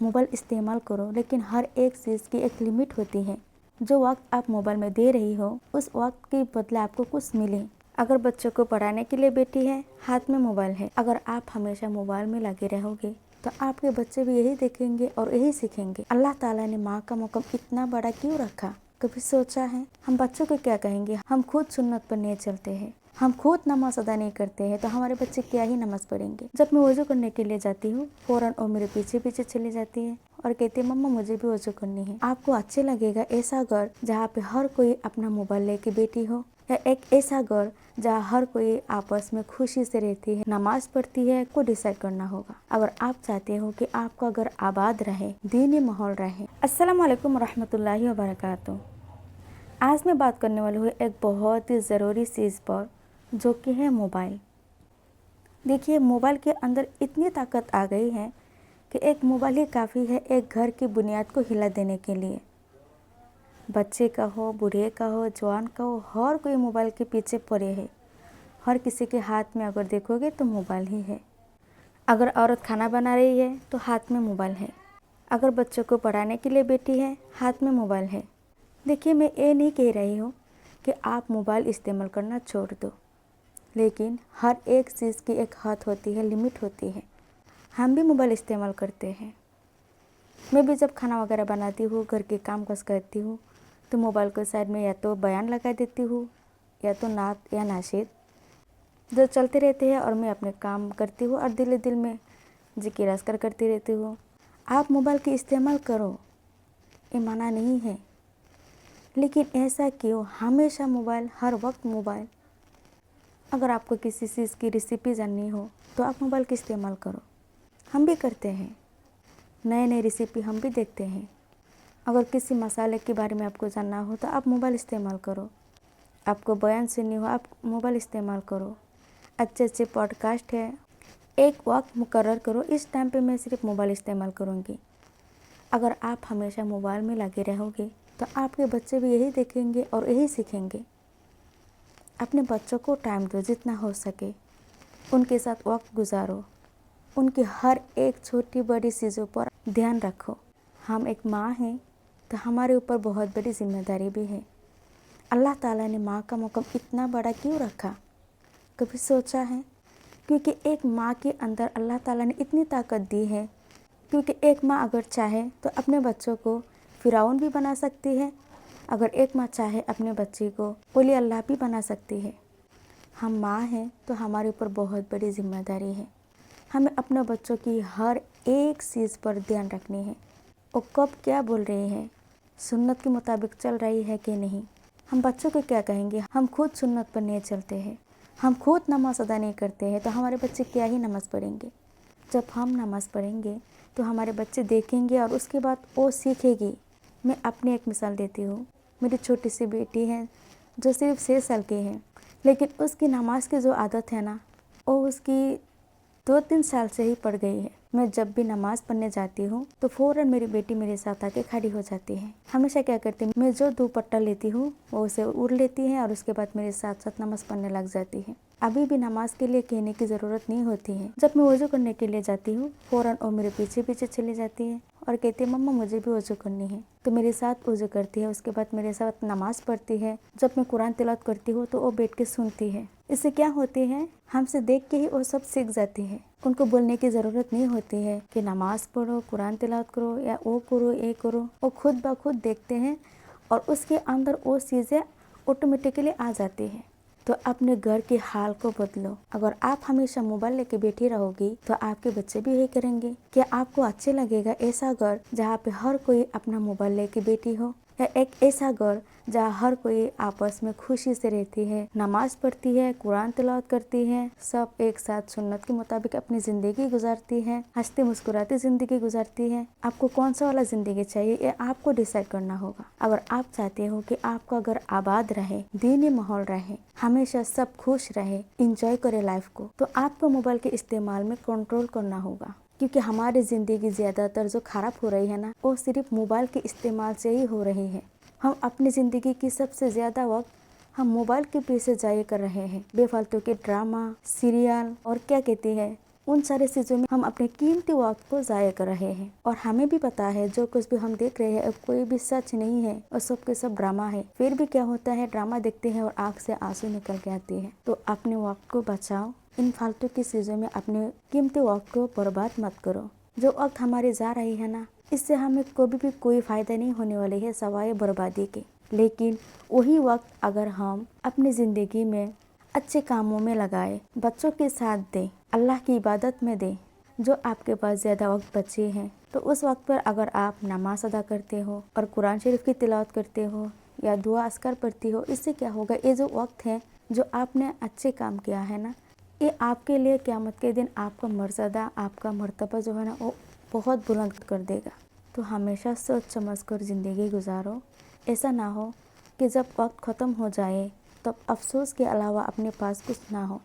Mobile इस्तेमाल करो, लेकिन हर एक चीज़ की एक लिमिट होती है। जो वक्त आप मोबाइल में दे रही हो उस वक्त के बदले आपको कुछ मिले। अगर बच्चों को पढ़ाने के लिए बैठी है, हाथ में मोबाइल है, अगर आप हमेशा मोबाइल में लगे रहोगे तो आपके बच्चे भी यही देखेंगे और यही सीखेंगे। अल्लाह ताला ने माँ का मकाम इतना बड़ा क्यों रखा? कभी सोचा है? हम बच्चों को क्या कहेंगे? हम खुद सुन्नत पर नहीं चलते हैं, हम खुद नमाज अदा नहीं करते हैं, तो हमारे बच्चे क्या ही नमाज पढ़ेंगे। जब मैं वजू करने के लिए जाती हूँ, फौरन वो मेरे पीछे पीछे चली जाती है और कहती है मम्मा मुझे भी वजू करनी है। आपको अच्छे लगेगा ऐसा घर जहाँ पे हर कोई अपना मोबाइल लेके बैठी हो, या एक ऐसा घर जहाँ हर कोई आपस में खुशी से रहती है, नमाज पढ़ती है? को डिसाइड करना होगा। अगर आप चाहते हो कि आपका घर आबाद रहे, दीनी माहौल रहे। अस्सलाम वालेकुम रहमतुल्लाहि व बरकातुहू। आज मैं बात करने वाली हूँ एक बहुत ही ज़रूरी चीज़ पर, जो कि है मोबाइल। देखिए, मोबाइल के अंदर इतनी ताकत आ गई है कि एक मोबाइल ही काफ़ी है एक घर की बुनियाद को हिला देने के लिए। बच्चे का हो, बूढ़े का हो, जवान का हो, हर कोई मोबाइल के पीछे पड़े है। हर किसी के हाथ में अगर देखोगे तो मोबाइल ही है। अगर औरत खाना बना रही है तो हाथ में मोबाइल है। अगर बच्चों को पढ़ाने के लिए बैठी है, हाथ में मोबाइल है। देखिए, मैं ये नहीं कह रही हूँ कि आप मोबाइल इस्तेमाल करना छोड़ दो, लेकिन हर एक चीज़ की एक हद होती है, लिमिट होती है। हम भी मोबाइल इस्तेमाल करते हैं। मैं भी जब खाना वगैरह बनाती हूँ, घर के काम काज करती हूँ, तो मोबाइल को साइड में या तो बयान लगा देती हूँ या तो नात या नाशिद जो चलते रहते हैं, और मैं अपने काम करती हूँ और दिल दिल में जिक्र अस्कर करती रहती हूँ। आप मोबाइल की इस्तेमाल करो, ये मना नहीं है, लेकिन ऐसा क्यों हमेशा मोबाइल, हर वक्त मोबाइल? अगर आपको किसी चीज़ की रेसिपी जाननी हो तो आप मोबाइल का इस्तेमाल करो। हम भी करते हैं, नए नए रेसिपी हम भी देखते हैं। अगर किसी मसाले के बारे में आपको जानना हो तो आप मोबाइल इस्तेमाल करो। आपको बयान सुननी हो, आप मोबाइल इस्तेमाल करो। अच्छे अच्छे पॉडकास्ट है, एक वक्त मुकर्रर करो, इस टाइम पे मैं सिर्फ मोबाइल इस्तेमाल करूँगी। अगर आप हमेशा मोबाइल में लगे रहोगे तो आपके बच्चे भी यही देखेंगे और यही सीखेंगे। अपने बच्चों को टाइम दो, जितना हो सके उनके साथ वक्त गुजारो, उनकी हर एक छोटी बड़ी चीज़ों पर ध्यान रखो। हम एक माँ हैं तो हमारे ऊपर बहुत बड़ी जिम्मेदारी भी है। अल्लाह ताला ने माँ का मकाम इतना बड़ा क्यों रखा? कभी सोचा है? क्योंकि एक माँ के अंदर अल्लाह ताला ने इतनी ताकत दी है, क्योंकि एक माँ अगर चाहे तो अपने बच्चों को फिरौन भी बना सकती है। अगर एक माँ चाहे अपने बच्चे को वली अल्लाह भी बना सकती है। हम माँ हैं तो हमारे ऊपर बहुत बड़ी जिम्मेदारी है। हमें अपने बच्चों की हर एक चीज़ पर ध्यान रखनी है। वो कब क्या बोल रहे हैं, सुन्नत के मुताबिक चल रही है कि नहीं। हम बच्चों को क्या कहेंगे? हम खुद सुन्नत पर नहीं चलते हैं, हम खुद नमाज अदा नहीं करते हैं, तो हमारे बच्चे क्या ही नमाज पढ़ेंगे। जब हम नमाज पढ़ेंगे तो हमारे बच्चे देखेंगे और उसके बाद वो सीखेगी। मैं अपनी एक मिसाल देती हूँ। मेरी छोटी सी बेटी है जो सिर्फ 6 साल की है, लेकिन उसकी नमाज की जो आदत है ना, वो उसकी 2-3 साल से ही पड़ गई है। मैं जब भी नमाज पढ़ने जाती हूँ तो फौरन मेरी बेटी मेरे साथ आके खड़ी हो जाती है। हमेशा क्या करती है, मैं जो दुपट्टा लेती हूँ वो उसे उड़ लेती है और उसके बाद मेरे साथ साथ नमाज पढ़ने लग जाती है। अभी भी नमाज के लिए कहने की ज़रूरत नहीं होती है। जब मैं वज़ू करने के लिए जाती हूँ, फौरन वो मेरे पीछे पीछे चली जाती है और कहती है मम्मा मुझे भी वज़ू करनी है। तो मेरे साथ वज़ू करती है, उसके बाद मेरे साथ नमाज पढ़ती है। जब मैं कुरान तिलावत करती हूँ तो वो बैठ के सुनती है। इससे क्या होती है, हमसे देख के ही वो सब सीख जाती है। उनको बोलने की ज़रूरत नहीं होती है कि नमाज पढ़ो, कुरान तिलावत करो या वो करो ये करो। वो खुद ब खुद देखते हैं और उसके अंदर वो चीज़ें ऑटोमेटिकली आ जाती है। तो अपने घर के हाल को बदलो। अगर आप हमेशा मोबाइल लेके बैठी रहोगी तो आपके बच्चे भी यही करेंगे। क्या आपको अच्छे लगेगा ऐसा घर जहाँ पे हर कोई अपना मोबाइल लेके बैठी हो, या एक ऐसा घर जहाँ हर कोई आपस में खुशी से रहती है, नमाज पढ़ती है, कुरान तिलावत करती है, सब एक साथ सुन्नत के मुताबिक अपनी ज़िंदगी गुजारती है, हंसते मुस्कुराती ज़िंदगी गुजारती है? आपको कौन सा वाला ज़िंदगी चाहिए, ये आपको डिसाइड करना होगा। अगर आप चाहते हो कि आपका घर आबाद रहे, दीनी माहौल रहे, हमेशा सब खुश रहे, इंजॉय करे लाइफ को, तो आपको मोबाइल के इस्तेमाल में कंट्रोल करना होगा। क्योंकि हमारी ज़िंदगी ज़्यादातर जो ख़राब हो रही है ना, वो सिर्फ मोबाइल के इस्तेमाल से ही हो रही है। हम अपनी ज़िंदगी की सबसे ज़्यादा वक्त हम मोबाइल के पीछे जाया कर रहे हैं। बेफालतू के ड्रामा, सीरियल और क्या कहती है उन सारे चीज़ों में हम अपने कीमती वक्त को ज़ाया कर रहे हैं। और हमें भी पता है जो कुछ भी हम देख रहे हैं अब कोई भी सच नहीं है और सब के सब ड्रामा है। फिर भी क्या होता है, ड्रामा देखते हैं और आँख से आंसू निकल के आते हैं। तो अपने वक्त को बचाओ, इन फालतू की चीज़ों में अपने कीमती वक्त को बर्बाद मत करो। जो वक्त हमारी जा रही है ना, इससे हमें कभी भी कोई फ़ायदा नहीं होने वाली है सवाए बर्बादी के। लेकिन वही वक्त अगर हम अपनी ज़िंदगी में अच्छे कामों में लगाए, बच्चों के साथ दें, अल्लाह की इबादत में दें, जो आपके पास ज़्यादा वक्त बचे हैं, तो उस वक्त पर अगर आप नमाज अदा करते हो और कुरान शरीफ की तिलावत करते हो या दुआ अस्कार पढ़ती हो, इससे क्या होगा, ये जो वक्त है जो आपने अच्छे काम किया है ना, ये आपके लिए क़यामत के दिन आपका मर्यादा, आपका मर्तबा जो है ना वो बहुत बुलंद कर देगा। तो हमेशा सोच समझ कर ज़िंदगी गुजारो। ऐसा ना हो कि जब वक्त ख़त्म हो जाए तब अफसोस के अलावा अपने पास कुछ ना हो।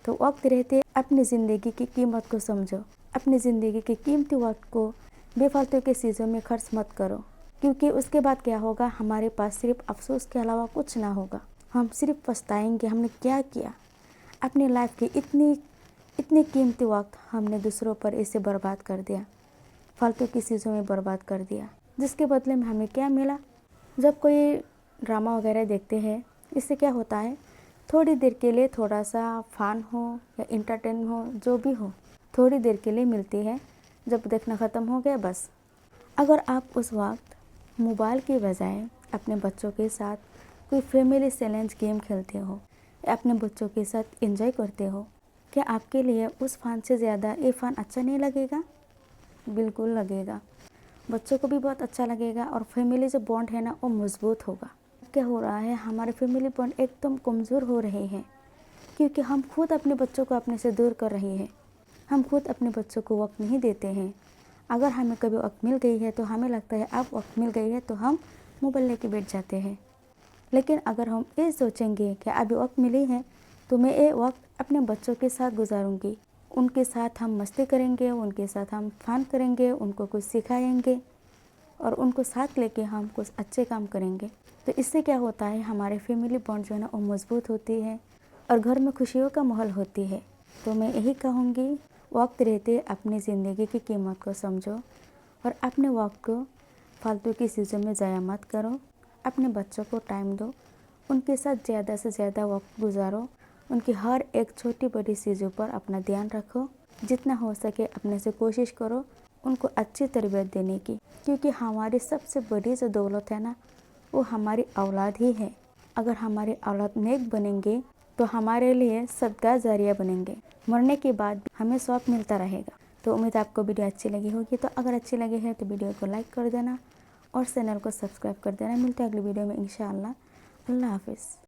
तो वक्त रहते अपनी ज़िंदगी की कीमत को समझो। अपनी ज़िंदगी के कीमती वक्त को बेफालतू के चीज़ों में खर्च मत करो, क्योंकि उसके बाद क्या होगा, हमारे पास सिर्फ अफसोस के अलावा कुछ ना होगा। हम सिर्फ पछताएंगे हमने क्या किया। अपनी लाइफ की इतनी कीमती वक्त हमने दूसरों पर इसे बर्बाद कर दिया, फालतू की चीज़ों में बर्बाद कर दिया, जिसके बदले में हमें क्या मिला। जब कोई ड्रामा वगैरह देखते हैं, इससे क्या होता है, थोड़ी देर के लिए थोड़ा सा फन हो या इंटरटेन हो, जो भी हो, थोड़ी देर के लिए मिलती है। जब देखना ख़त्म हो गया बस। अगर आप उस वक्त मोबाइल की बजाय अपने बच्चों के साथ कोई फैमिली चैलेंज गेम खेलते हो या अपने बच्चों के साथ एंजॉय करते हो, क्या आपके लिए उस फ़न से ज़्यादा ये फ़न अच्छा नहीं लगेगा? बिल्कुल लगेगा। बच्चों को भी बहुत अच्छा लगेगा और फैमिली जो बॉन्ड है ना वो मजबूत होगा। क्या हो रहा है, हमारे फैमिली बॉन्ड एकदम कमज़ोर हो रहे हैं, क्योंकि हम खुद अपने बच्चों को अपने से दूर कर रहे हैं। हम खुद अपने बच्चों को वक्त नहीं देते हैं। अगर हमें कभी वक्त मिल गई है तो हमें लगता है अब वक्त मिल गई है तो हम मोबाइल लेके बैठ जाते हैं। लेकिन अगर हम ये सोचेंगे कि अभी वक्त मिली है तो मैं ये वक्त अपने बच्चों के साथ गुजारूंगी, उनके साथ हम मस्ती करेंगे, उनके साथ हम फन करेंगे, उनको कुछ सिखाएंगे और उनको साथ लेके हम कुछ अच्छे काम करेंगे, तो इससे क्या होता है, हमारे फैमिली बॉन्ड जो है ना वो मजबूत होती है और घर में खुशियों का माहौल होती है। तो मैं यही कहूँगी, वक्त रहते अपनी ज़िंदगी की कीमत को समझो और अपने वक्त को फालतू की चीज़ों में ज़ाया मत करो। अपने बच्चों को टाइम दो, उनके साथ ज़्यादा से ज़्यादा वक्त गुजारो, उनकी हर एक छोटी बड़ी चीज़ों पर अपना ध्यान रखो। जितना हो सके अपने से कोशिश करो उनको अच्छी तरबियत देने की, क्योंकि हमारी सबसे बड़ी जो दौलत है ना वो हमारी औलाद ही है। अगर हमारे औलाद नेक बनेंगे तो हमारे लिए सदका जारिया बनेंगे, मरने के बाद हमें सवाब मिलता रहेगा। तो उम्मीद आपको वीडियो अच्छी लगी होगी। तो अगर अच्छी लगी है तो वीडियो को लाइक कर देना और चैनल को सब्सक्राइब कर देना। मिलते हैं अगली वीडियो में इंशाअल्लाह। अल्लाह हाफिज़।